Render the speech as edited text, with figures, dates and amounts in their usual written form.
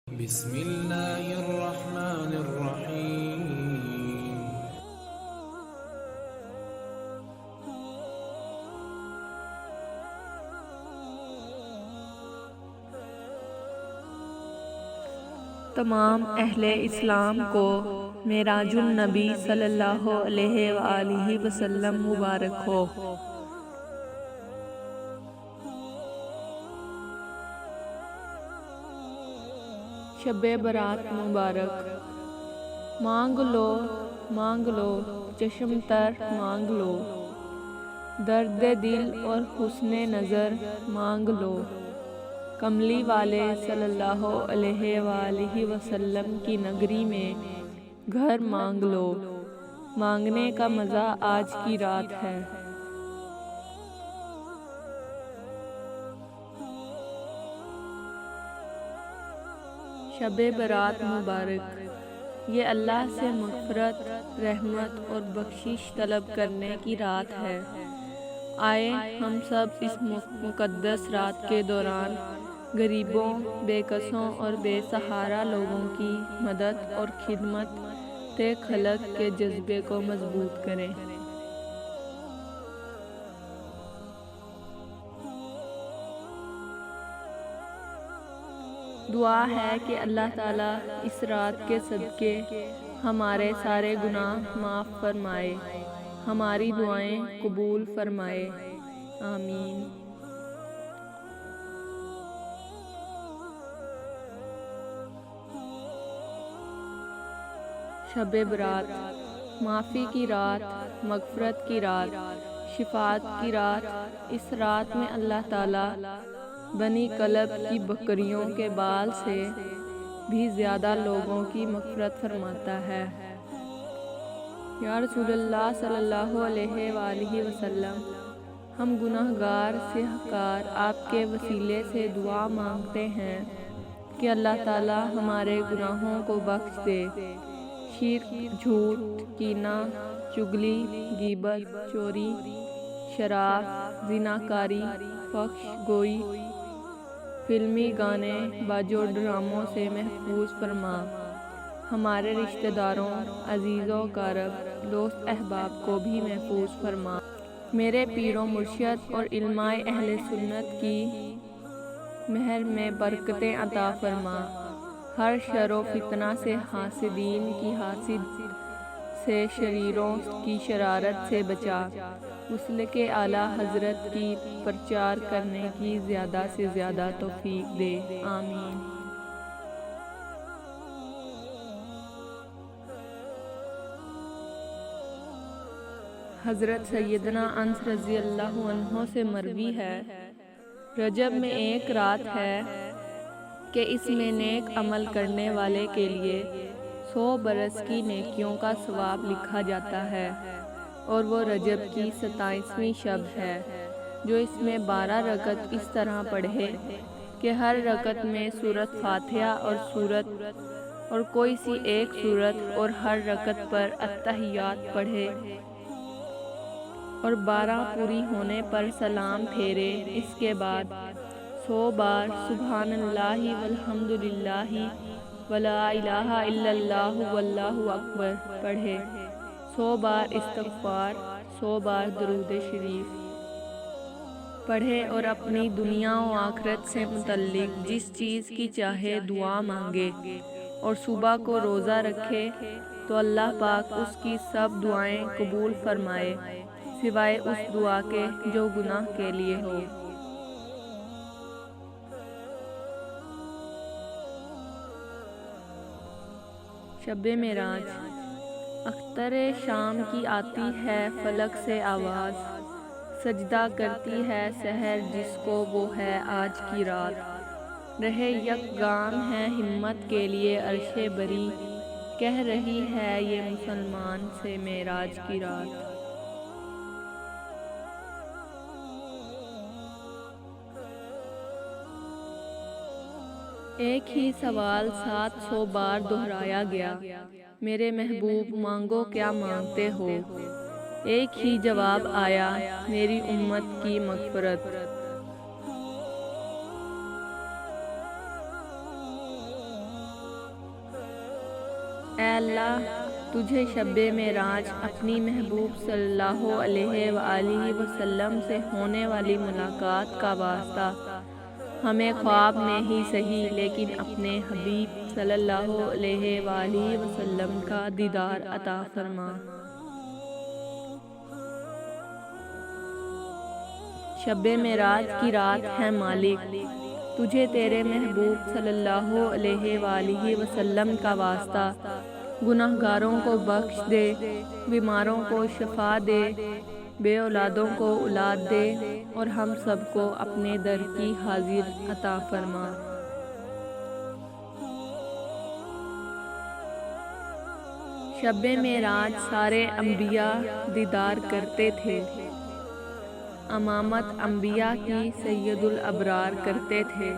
بسم اللہ الرحمن الرحیم۔ تمام اہل اسلام کو معراج النبی صلی اللہ علیہ وآلہ وسلم مبارک ہو۔ شب برات مبارک۔ مانگ لو چشم تر مانگ لو، درد دل اور حسن نظر مانگ لو، کملی والے صلی اللہ علیہ وآلہ وسلم کی نگری میں گھر مانگ لو۔ مانگنے کا مزہ آج کی رات ہے۔ شب برات مبارک۔ یہ اللہ سے مغفرت، رحمت اور بخشش طلب کرنے کی رات ہے۔ آئے ہم سب اس مقدس رات کے دوران غریبوں، بے کسوں اور بے سہارا لوگوں کی مدد اور خدمت خلق کے جذبے کو مضبوط کریں۔ دعا ہے کہ اللہ تعالیٰ اس رات کے صدقے ہمارے سارے گناہ معاف فرمائے، ہماری دعائیں قبول فرمائے، آمین۔ شب برات، معافی کی رات، مغفرت کی رات، شفاعت کی رات۔ اس رات میں اللہ تعالیٰ بنی کلب کی بکریوں کے بال سے بھی زیادہ لوگوں کی مغفرت فرماتا ہے۔ یا رسول اللہ صلی اللہ علیہ وآلہ وسلم، ہم گناہگار سیاہکار آپ کے وسیلے سے دعا مانگتے ہیں کہ اللہ تعالیٰ ہمارے گناہوں کو بخش دے۔ شرک، جھوٹ، کینہ، چغلی، غیبت، چوری، شراب، زناکاری، فحش گوئی، فلمی گانے بازو ڈراموں سے محفوظ فرما۔ ہمارے رشتہ داروں، عزیز و اقارب، دوست احباب کو بھی محفوظ فرما۔ میرے پیر و مرشد اور علماء اہل سنت کی مہر میں برکتیں عطا فرما۔ ہر شر و فتنہ سے، حاسدین کی حسد سے، شریروں کی شرارت سے بچا۔ مسلک اعلیٰ حضرت کی پرچار کرنے کی زیادہ سے زیادہ توفیق دے، آمین۔ حضرت سیدنا انس رضی اللہ عنہ سے مروی ہے، رجب میں ایک رات ہے کہ اس میں نیک عمل کرنے والے کے لیے 100 برس کی نیکیوں کا ثواب لکھا جاتا ہے، اور وہ رجب کی 27ویں شب ہے۔ جو اس میں 12 رکعت اس طرح پڑھے کہ ہر رکعت میں سورۃ فاتحہ اور کوئی سی ایک سورت، اور ہر رکعت پر التحیات پڑھے، اور 12 پوری ہونے پر سلام پھیرے۔ اس کے بعد 100 بار سبحان اللہ والحمد للہ ولا الہ الا اللہ واللہ اکبر پڑھے، 100 بار استغفار، 100 بار درود شریف پڑھے، اور اپنی دنیا و آخرت سے متعلق جس چیز کی چاہے دعا مانگے، اور صبح کو روزہ رکھے تو اللہ پاک اس کی سب دعائیں قبول فرمائے، سوائے اس دعا کے جو گناہ کے لیے ہو۔ شب معراج۔ اختر شام کی آتی ہے فلک سے آواز، سجدہ کرتی ہے سحر جس کو وہ ہے آج کی رات۔ رہے یکگام ہے ہمت کے لیے عرش بری، کہہ رہی ہے یہ مسلمان سے معراج کی رات۔ ایک ہی سوال 700 بار دہرایا گیا، میرے محبوب مانگو کیا مانگتے ہو؟ ایک ہی جواب آیا، میری امت کی مغفرت۔ اے اللہ تجھے شب معراج اپنی محبوب صلی اللہ علیہ وآلہ وسلم سے ہونے والی ملاقات کا واسطہ ہمیں خواب میں ہی صحیح لیکن اپنے حبیب صلی اللہ علیہ وآلہ وسلم کا دیدار عطا فرما۔ شب معراج کی رات ہے مالک، تجھے تیرے محبوب صلی اللہ علیہ وآلہ وسلم کا واسطہ گناہگاروں کو بخش دے، بیماروں کو شفا دے، بے اولادوں کو اولاد دے اور ہم سب کو اپنے در کی حاضر عطا فرما۔ شب معراج سارے انبیاء دیدار کرتے تھے، امامت انبیاء کی سید الابرار کرتے تھے۔